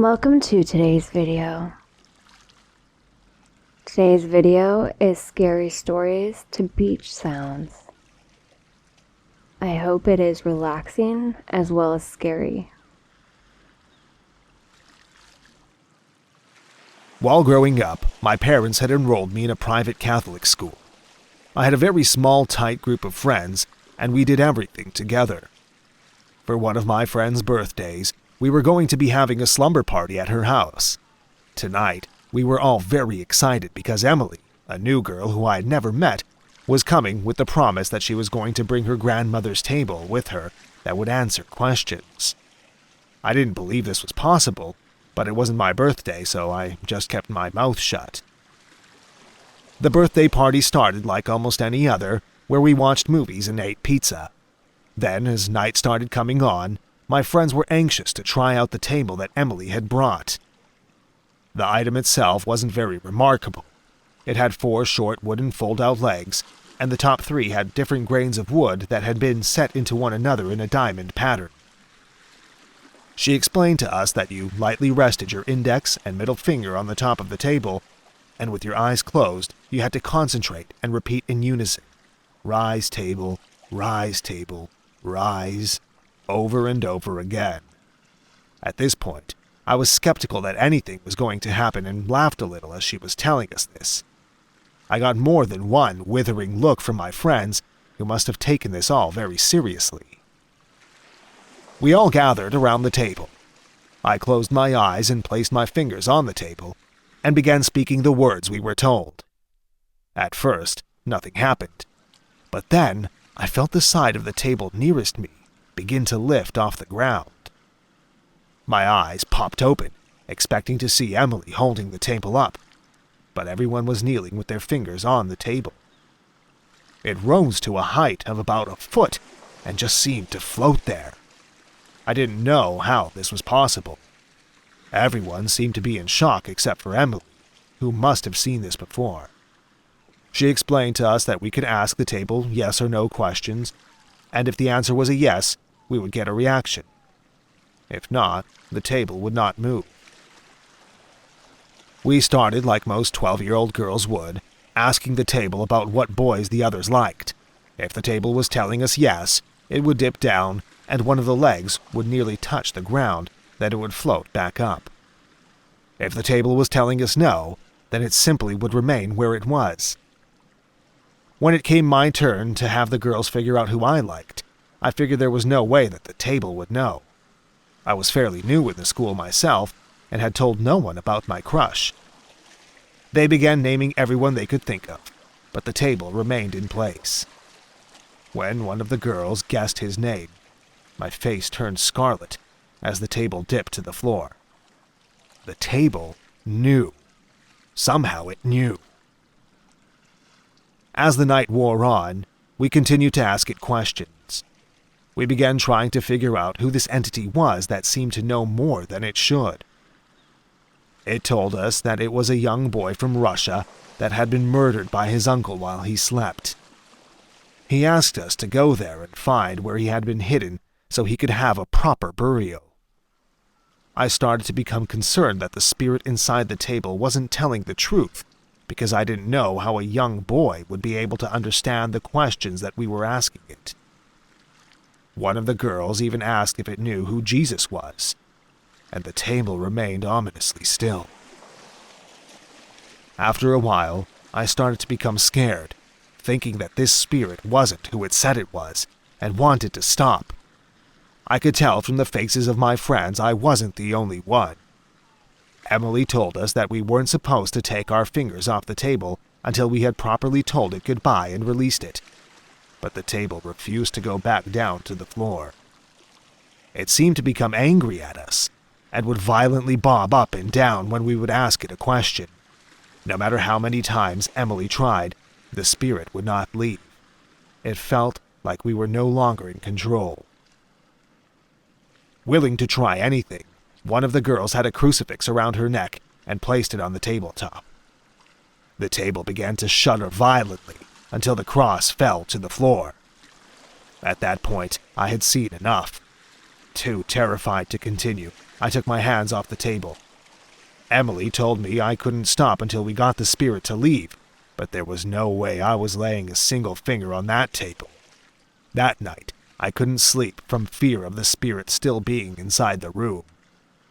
Welcome to today's video. Today's video is scary stories to beach sounds. I hope it is relaxing as well as scary. While growing up, my parents had enrolled me in a private Catholic school. I had a very small, tight group of friends, and we did everything together. For one of my friend's birthdays, we were going to be having a slumber party at her house. Tonight, we were all very excited because Emily, a new girl who I had never met, was coming with the promise that she was going to bring her grandmother's table with her that would answer questions. I didn't believe this was possible, but it wasn't my birthday, so I just kept my mouth shut. The birthday party started like almost any other, where we watched movies and ate pizza. Then, as night started coming on, my friends were anxious to try out the table that Emily had brought. The item itself wasn't very remarkable. It had 4 short wooden fold-out legs, and the top 3 had different grains of wood that had been set into one another in a diamond pattern. She explained to us that you lightly rested your index and middle finger on the top of the table, and with your eyes closed, you had to concentrate and repeat in unison, "Rise table, rise table, rise," over and over again. At this point, I was skeptical that anything was going to happen and laughed a little as she was telling us this. I got more than one withering look from my friends, who must have taken this all very seriously. We all gathered around the table. I closed my eyes and placed my fingers on the table, and began speaking the words we were told. At first, nothing happened, but then I felt the side of the table nearest me begin to lift off the ground. My eyes popped open, expecting to see Emily holding the table up, but everyone was kneeling with their fingers on the table. It rose to a height of about a foot and just seemed to float there. I didn't know how this was possible. Everyone seemed to be in shock except for Emily, who must have seen this before. She explained to us that we could ask the table yes or no questions, and if the answer was a yes, we would get a reaction. If not, the table would not move. We started like most 12-year-old girls would, asking the table about what boys the others liked. If the table was telling us yes, it would dip down, and one of the legs would nearly touch the ground, then it would float back up. If the table was telling us no, then it simply would remain where it was. When it came my turn to have the girls figure out who I liked, I figured there was no way that the table would know. I was fairly new in the school myself, and had told no one about my crush. They began naming everyone they could think of, but the table remained in place. When one of the girls guessed his name, my face turned scarlet as the table dipped to the floor. The table knew. Somehow it knew. As the night wore on, we continued to ask it questions. We began trying to figure out who this entity was that seemed to know more than it should. It told us that it was a young boy from Russia that had been murdered by his uncle while he slept. He asked us to go there and find where he had been hidden so he could have a proper burial. I started to become concerned that the spirit inside the table wasn't telling the truth, because I didn't know how a young boy would be able to understand the questions that we were asking it. One of the girls even asked if it knew who Jesus was, and the table remained ominously still. After a while, I started to become scared, thinking that this spirit wasn't who it said it was, and wanted to stop. I could tell from the faces of my friends I wasn't the only one. Emily told us that we weren't supposed to take our fingers off the table until we had properly told it goodbye and released it, but the table refused to go back down to the floor. It seemed to become angry at us, and would violently bob up and down when we would ask it a question. No matter how many times Emily tried, the spirit would not leave. It felt like we were no longer in control. Willing to try anything, one of the girls had a crucifix around her neck and placed it on the tabletop. The table began to shudder violently until the cross fell to the floor. At that point, I had seen enough. Too terrified to continue, I took my hands off the table. Emily told me I couldn't stop until we got the spirit to leave, but there was no way I was laying a single finger on that table. That night, I couldn't sleep from fear of the spirit still being inside the room.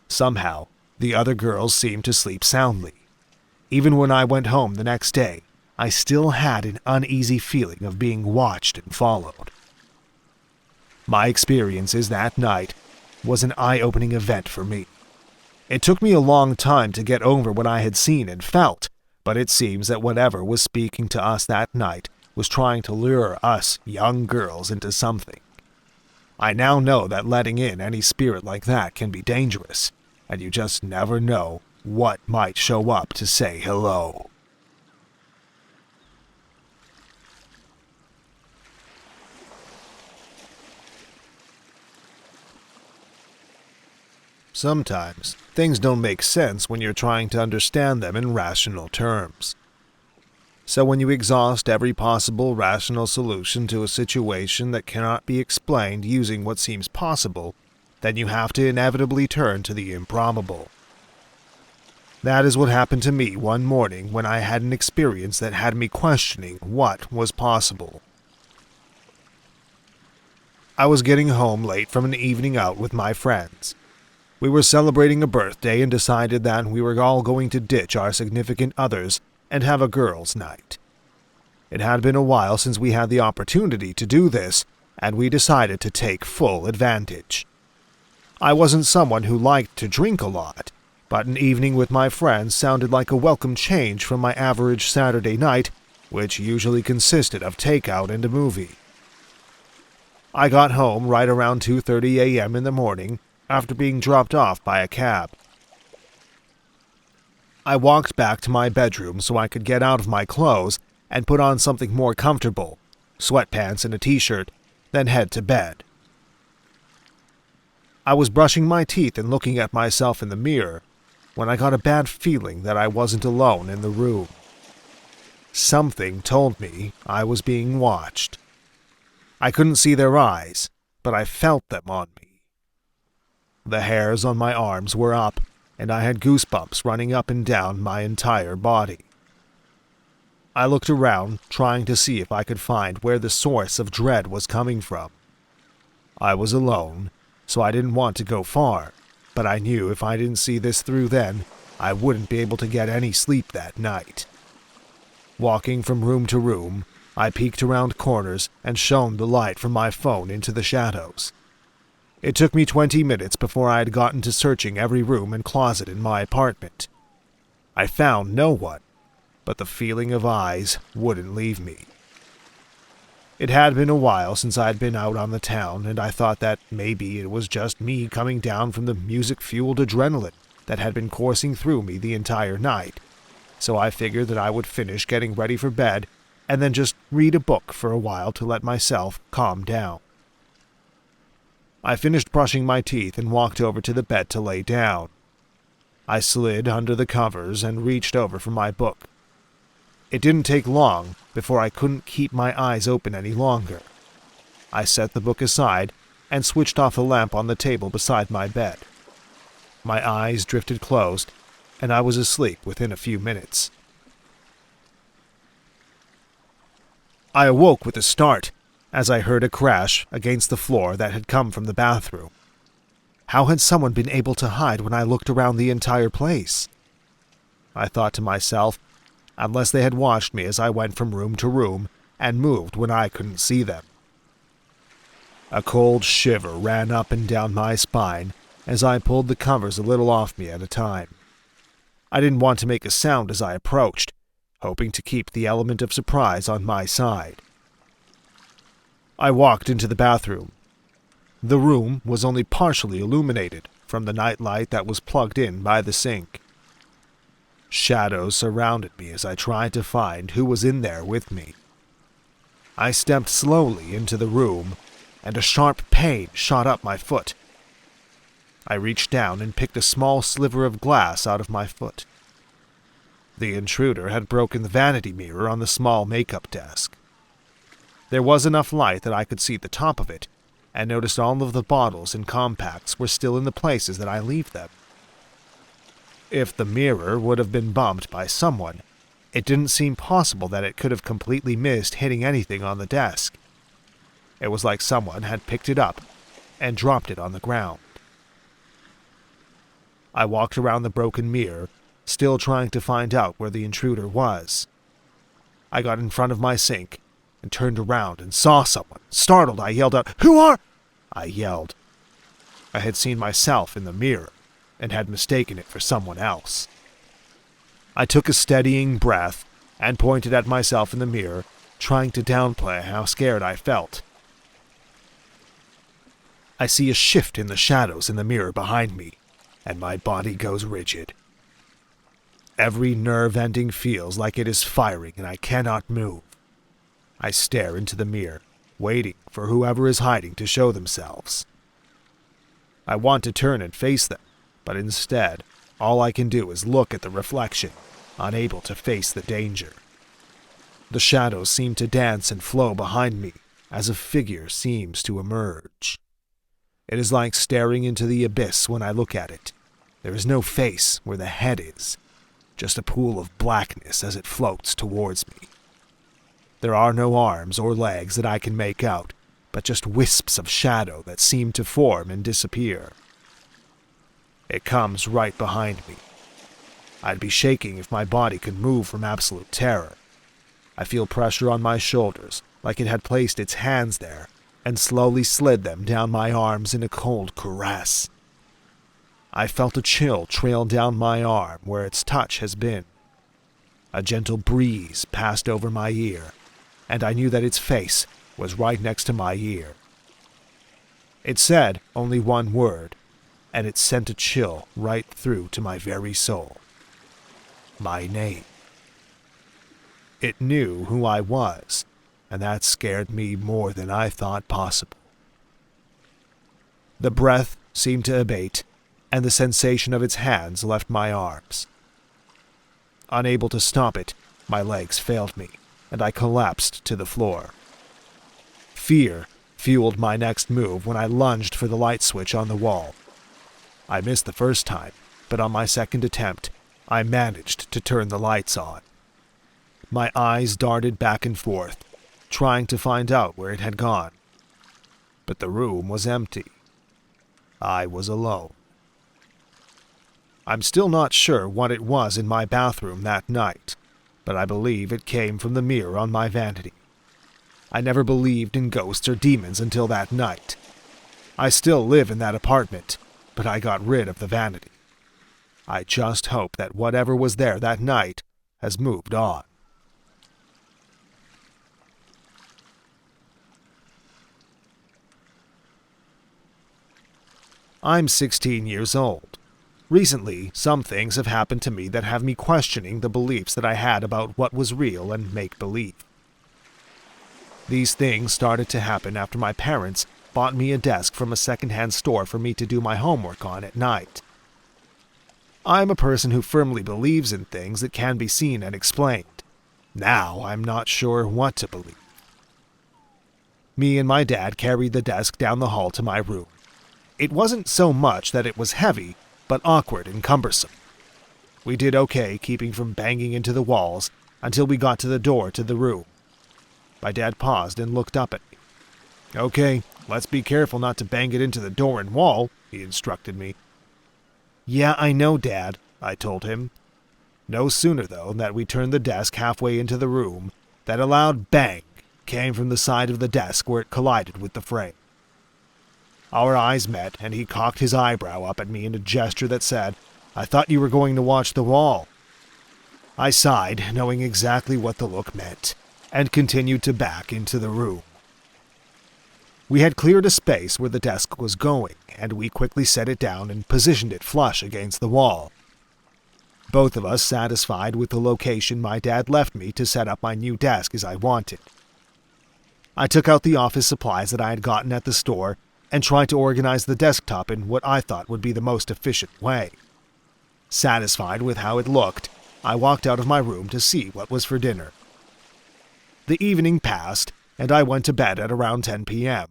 Somehow, the other girls seemed to sleep soundly. Even when I went home the next day, I still had an uneasy feeling of being watched and followed. My experiences that night was an eye-opening event for me. It took me a long time to get over what I had seen and felt, but it seems that whatever was speaking to us that night was trying to lure us young girls into something. I now know that letting in any spirit like that can be dangerous, and you just never know what might show up to say hello. Sometimes, things don't make sense when you're trying to understand them in rational terms. So when you exhaust every possible rational solution to a situation that cannot be explained using what seems possible, then you have to inevitably turn to the improbable. That is what happened to me one morning when I had an experience that had me questioning what was possible. I was getting home late from an evening out with my friends. We were celebrating a birthday and decided that we were all going to ditch our significant others and have a girls' night. It had been a while since we had the opportunity to do this, and we decided to take full advantage. I wasn't someone who liked to drink a lot, but an evening with my friends sounded like a welcome change from my average Saturday night, which usually consisted of takeout and a movie. I got home right around 2:30 a.m. in the morning, after being dropped off by a cab. I walked back to my bedroom so I could get out of my clothes and put on something more comfortable, sweatpants and a t-shirt, then head to bed. I was brushing my teeth and looking at myself in the mirror when I got a bad feeling that I wasn't alone in the room. Something told me I was being watched. I couldn't see their eyes, but I felt them on me. The hairs on my arms were up, and I had goosebumps running up and down my entire body. I looked around, trying to see if I could find where the source of dread was coming from. I was alone, so I didn't want to go far, but I knew if I didn't see this through then, I wouldn't be able to get any sleep that night. Walking from room to room, I peeked around corners and shone the light from my phone into the shadows. It took me 20 minutes before I had gotten to searching every room and closet in my apartment. I found no one, but the feeling of eyes wouldn't leave me. It had been a while since I had been out on the town, and I thought that maybe it was just me coming down from the music-fueled adrenaline that had been coursing through me the entire night, so I figured that I would finish getting ready for bed and then just read a book for a while to let myself calm down. I finished brushing my teeth and walked over to the bed to lay down. I slid under the covers and reached over for my book. It didn't take long before I couldn't keep my eyes open any longer. I set the book aside and switched off the lamp on the table beside my bed. My eyes drifted closed, and I was asleep within a few minutes. I awoke with a start as I heard a crash against the floor that had come from the bathroom. How had someone been able to hide when I looked around the entire place? I thought to myself, unless they had watched me as I went from room to room and moved when I couldn't see them. A cold shiver ran up and down my spine as I pulled the covers a little off me at a time. I didn't want to make a sound as I approached, hoping to keep the element of surprise on my side. I walked into the bathroom. The room was only partially illuminated from the nightlight that was plugged in by the sink. Shadows surrounded me as I tried to find who was in there with me. I stepped slowly into the room, and a sharp pain shot up my foot. I reached down and picked a small sliver of glass out of my foot. The intruder had broken the vanity mirror on the small makeup desk. There was enough light that I could see the top of it, and noticed all of the bottles and compacts were still in the places that I leave them. If the mirror would have been bumped by someone, it didn't seem possible that it could have completely missed hitting anything on the desk. It was like someone had picked it up and dropped it on the ground. I walked around the broken mirror, still trying to find out where the intruder was. I got in front of my sink and turned around and saw someone. Startled, I yelled out, "Who are—" I yelled. I had seen myself in the mirror and had mistaken it for someone else. I took a steadying breath and pointed at myself in the mirror, trying to downplay how scared I felt. I see a shift in the shadows in the mirror behind me, and my body goes rigid. Every nerve ending feels like it is firing and I cannot move. I stare into the mirror, waiting for whoever is hiding to show themselves. I want to turn and face them, but instead, all I can do is look at the reflection, unable to face the danger. The shadows seem to dance and flow behind me as a figure seems to emerge. It is like staring into the abyss when I look at it. There is no face where the head is, just a pool of blackness as it floats towards me. There are no arms or legs that I can make out, but just wisps of shadow that seem to form and disappear. It comes right behind me. I'd be shaking if my body could move from absolute terror. I feel pressure on my shoulders, like it had placed its hands there, and slowly slid them down my arms in a cold caress. I felt a chill trail down my arm where its touch has been. A gentle breeze passed over my ear, and I knew that its face was right next to my ear. It said only one word, and it sent a chill right through to my very soul. My name. It knew who I was, and that scared me more than I thought possible. The breath seemed to abate, and the sensation of its hands left my arms. Unable to stop it, my legs failed me, and I collapsed to the floor. Fear fueled my next move when I lunged for the light switch on the wall. I missed the first time, but on my second attempt, I managed to turn the lights on. My eyes darted back and forth, trying to find out where it had gone. But the room was empty. I was alone. I'm still not sure what it was in my bathroom that night, but I believe it came from the mirror on my vanity. I never believed in ghosts or demons until that night. I still live in that apartment, but I got rid of the vanity. I just hope that whatever was there that night has moved on. I'm 16 years old. Recently, some things have happened to me that have me questioning the beliefs that I had about what was real and make-believe. These things started to happen after my parents bought me a desk from a second-hand store for me to do my homework on at night. I'm a person who firmly believes in things that can be seen and explained. Now I'm not sure what to believe. Me and my dad carried the desk down the hall to my room. It wasn't so much that it was heavy, but awkward and cumbersome. We did okay keeping from banging into the walls until we got to the door to the room. My dad paused and looked up at me. "Okay, let's be careful not to bang it into the door and wall," he instructed me. "Yeah, I know, Dad," I told him. No sooner, though, that we turned the desk halfway into the room, that a loud bang came from the side of the desk where it collided with the frame. Our eyes met, and he cocked his eyebrow up at me in a gesture that said, "I thought you were going to watch the wall." I sighed, knowing exactly what the look meant, and continued to back into the room. We had cleared a space where the desk was going, and we quickly set it down and positioned it flush against the wall. Both of us satisfied with the location my dad left me to set up my new desk as I wanted. I took out the office supplies that I had gotten at the store and tried to organize the desktop in what I thought would be the most efficient way. Satisfied with how it looked, I walked out of my room to see what was for dinner. The evening passed, and I went to bed at around 10 p.m.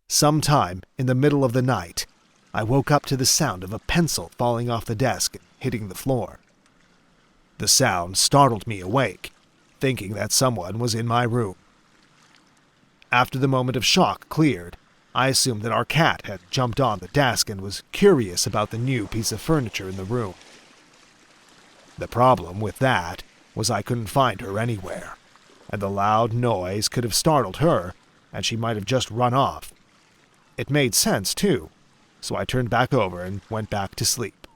Sometime in the middle of the night, I woke up to the sound of a pencil falling off the desk and hitting the floor. The sound startled me awake, thinking that someone was in my room. After the moment of shock cleared, I assumed that our cat had jumped on the desk and was curious about the new piece of furniture in the room. The problem with that was I couldn't find her anywhere, and the loud noise could have startled her, and she might have just run off. It made sense, too, so I turned back over and went back to sleep.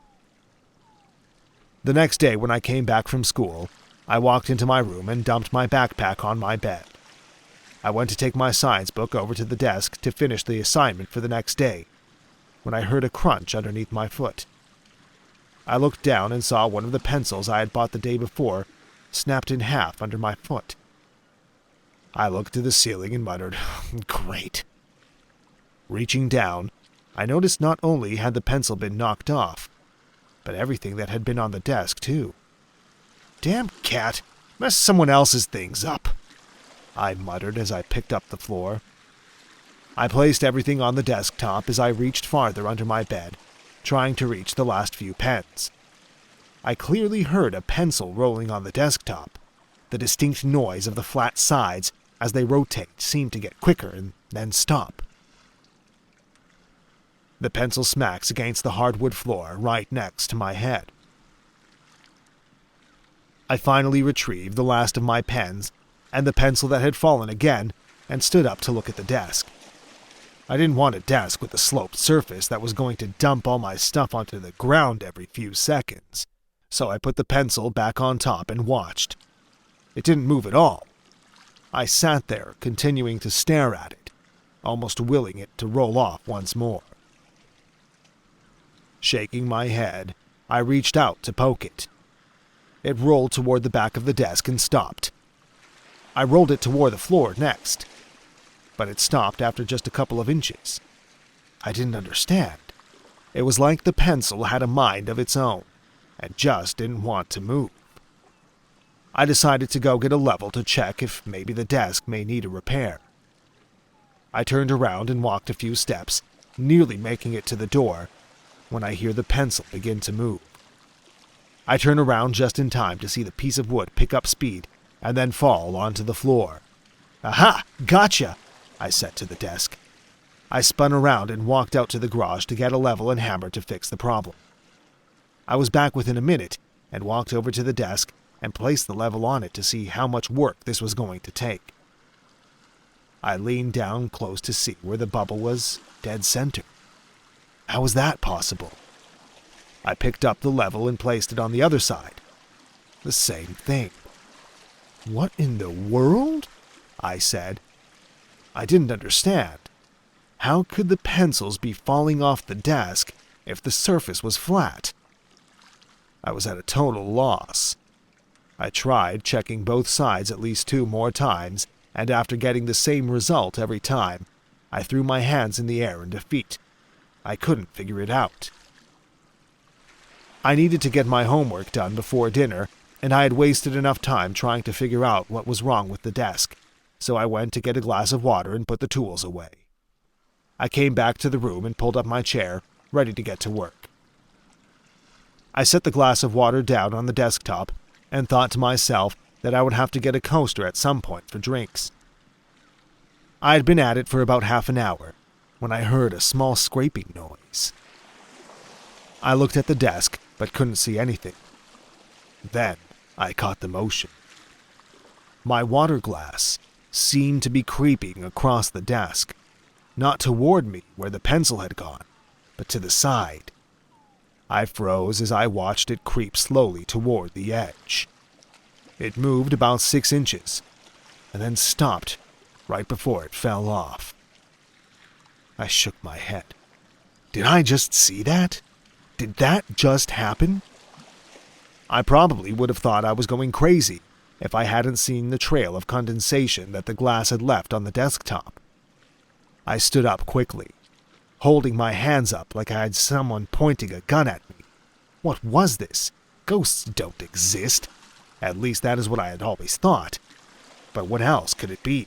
The next day when I came back from school, I walked into my room and dumped my backpack on my bed. I went to take my science book over to the desk to finish the assignment for the next day, when I heard a crunch underneath my foot. I looked down and saw one of the pencils I had bought the day before snapped in half under my foot. I looked to the ceiling and muttered, "Great." Reaching down, I noticed not only had the pencil been knocked off, but everything that had been on the desk, too. "Damn cat, messed someone else's things up," I muttered as I picked up the floor. I placed everything on the desktop as I reached farther under my bed, trying to reach the last few pens. I clearly heard a pencil rolling on the desktop. The distinct noise of the flat sides as they rotate seemed to get quicker and then stop. The pencil smacks against the hardwood floor right next to my head. I finally retrieved the last of my pens and the pencil that had fallen again and stood up to look at the desk. I didn't want a desk with a sloped surface that was going to dump all my stuff onto the ground every few seconds, so I put the pencil back on top and watched. It didn't move at all. I sat there, continuing to stare at it, almost willing it to roll off once more. Shaking my head, I reached out to poke it. It rolled toward the back of the desk and stopped. I rolled it toward the floor next, but it stopped after just a couple of inches. I didn't understand. It was like the pencil had a mind of its own and just didn't want to move. I decided to go get a level to check if maybe the desk may need a repair. I turned around and walked a few steps, nearly making it to the door, when I hear the pencil begin to move. I turn around just in time to see the piece of wood pick up speed and then fall onto the floor. "Aha! Gotcha!" I said to the desk. I spun around and walked out to the garage to get a level and hammer to fix the problem. I was back within a minute and walked over to the desk and placed the level on it to see how much work this was going to take. I leaned down close to see where the bubble was dead center. How was that possible? I picked up the level and placed it on the other side. The same thing. "What in the world?" I said. I didn't understand. How could the pencils be falling off the desk if the surface was flat? I was at a total loss. I tried checking both sides at least 2 more times, and after getting the same result every time, I threw my hands in the air in defeat. I couldn't figure it out. I needed to get my homework done before dinner, and I had wasted enough time trying to figure out what was wrong with the desk, so I went to get a glass of water and put the tools away. I came back to the room and pulled up my chair, ready to get to work. I set the glass of water down on the desktop and thought to myself that I would have to get a coaster at some point for drinks. I had been at it for about half an hour when I heard a small scraping noise. I looked at the desk but couldn't see anything. Then I caught the motion. My water glass seemed to be creeping across the desk, not toward me where the pencil had gone, but to the side. I froze as I watched it creep slowly toward the edge. It moved about 6 inches, and then stopped right before it fell off. I shook my head. Did I just see that? Did that just happen? I probably would have thought I was going crazy if I hadn't seen the trail of condensation that the glass had left on the desktop. I stood up quickly, holding my hands up like I had someone pointing a gun at me. What was this? Ghosts don't exist. At least that is what I had always thought. But what else could it be?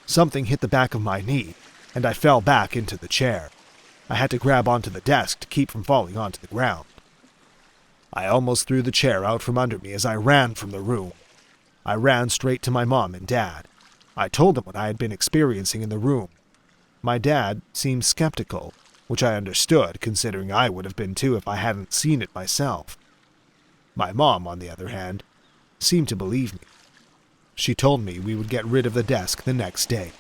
Something hit the back of my knee, and I fell back into the chair. I had to grab onto the desk to keep from falling onto the ground. I almost threw the chair out from under me as I ran from the room. I ran straight to my mom and dad. I told them what I had been experiencing in the room. My dad seemed skeptical, which I understood, considering I would have been too if I hadn't seen it myself. My mom, on the other hand, seemed to believe me. She told me we would get rid of the desk the next day.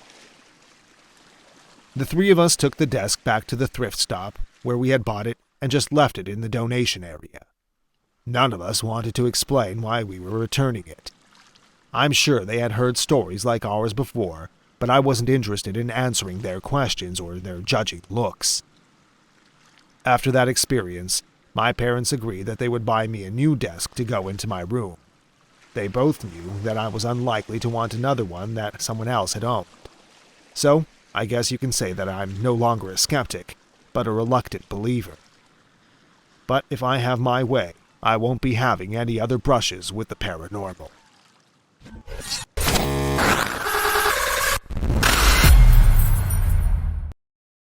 The three of us took the desk back to the thrift stop where we had bought it and just left it in the donation area. None of us wanted to explain why we were returning it. I'm sure they had heard stories like ours before, but I wasn't interested in answering their questions or their judging looks. After that experience, my parents agreed that they would buy me a new desk to go into my room. They both knew that I was unlikely to want another one that someone else had owned. So, I guess you can say that I'm no longer a skeptic, but a reluctant believer. But if I have my way, I won't be having any other brushes with the paranormal.